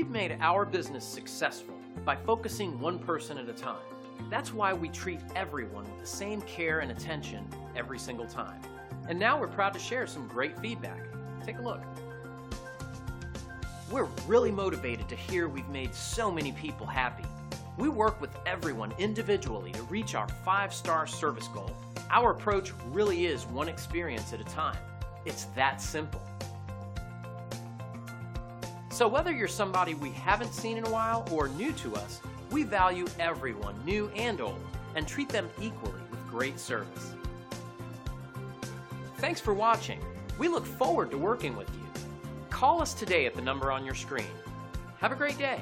We've made our business successful by focusing one person at a time. That's why we treat everyone with the same care and attention every single time. And now we're proud to share some great feedback. Take a look. We're really motivated to hear we've made so many people happy. We work with everyone individually to reach our 5-star service goal. Our approach really is one experience at a time. It's that simple. So whether you're somebody we haven't seen in a while or new to us, we value everyone, new and old, and treat them equally with great service. Thanks for watching. We look forward to working with you. Call us today at the number on your screen. Have a great day.